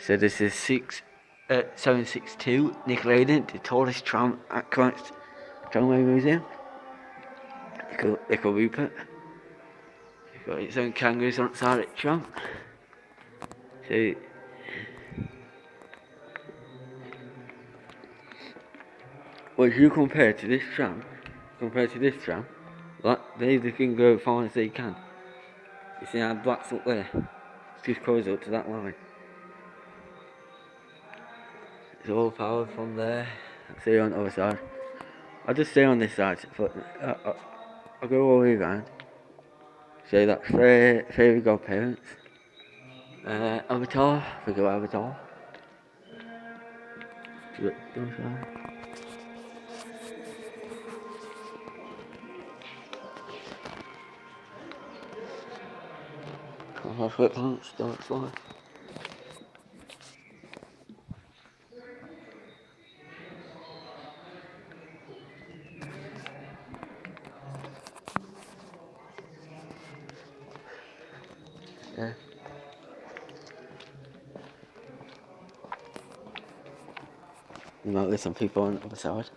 So this is 762 Nickelodeon, the tallest tram at Crich Tramway Museum. Little Rupert. It's got its own kangaroos on the side of the tram. So well, if you compare to this tram, like they can go as far as they can. You see how black's up there? It just goes up to that line. It's all powered from there. I'll see you on the other side. I'll just stay on this side, but I'll go all the way around. So that's fairy godparents. Avatar, we go Avatar. Look, don't try. Can't have foot pants, don't fly. Yeah. You might get some people on the other side.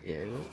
Yeah, look.